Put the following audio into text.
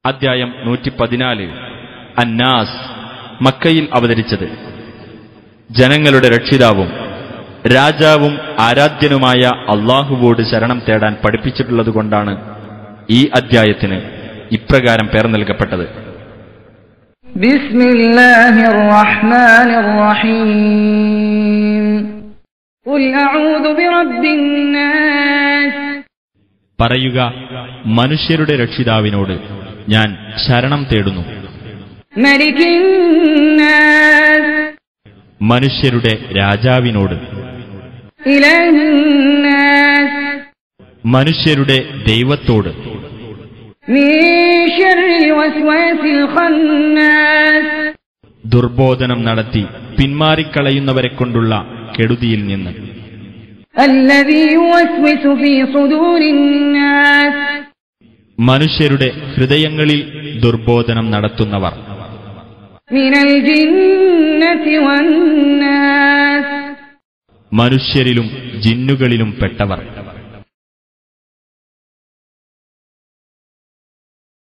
അദ്ധ്യായം 114. അന്നാസ്. മക്കയിൽ അവതരിച്ചത്. ജനങ്ങളുടെ രക്ഷിതാവും രാജാവും ആരാധ്യനുമായ അല്ലാഹുവോട് ശരണം തേടാൻ പഠിപ്പിച്ചിട്ടുള്ളതുകൊണ്ടാണ് ഈ അദ്ധ്യായത്തിന് ഇപ്രകാരം പേർ നൽകപ്പെട്ടത്. ബിസ്മില്ലാഹിർ റഹ്മാനിർ റഹീം. ഖുൽ അഊദു ബിറബ്ബിൻ നാസ്. പറയുക, മനുഷ്യരുടെ രക്ഷിതാവിനോട് ഞാൻ ശരണം തേടുന്നു. മലികിൻ നാസ്. മനുഷ്യരുടെ രാജാവിനോട്. ഇലാഹിൻ നാസ്. മനുഷ്യരുടെ ദൈവത്തോട്. മിൻ ശർരിൽ വസ്വാസിൽ ഖന്നാസ്. ദുർബോധനം നടത്തി പിന്മാറിക്കളയുന്നവരെ കൊണ്ടുള്ള കെടുതിയിൽ നിന്ന്. അല്ലദീ യുവസ്വിസു ഫീ സുദൂരിൻ നാസ്. മനുഷ്യരുടെ ഹൃദയങ്ങളിൽ ദുർബോധനം നടത്തുന്നവർ. മിനൽ ജിന്നതി വന്നാസ്. മനുഷ്യരിലും ജിന്നുകളിലും പെട്ടവർ.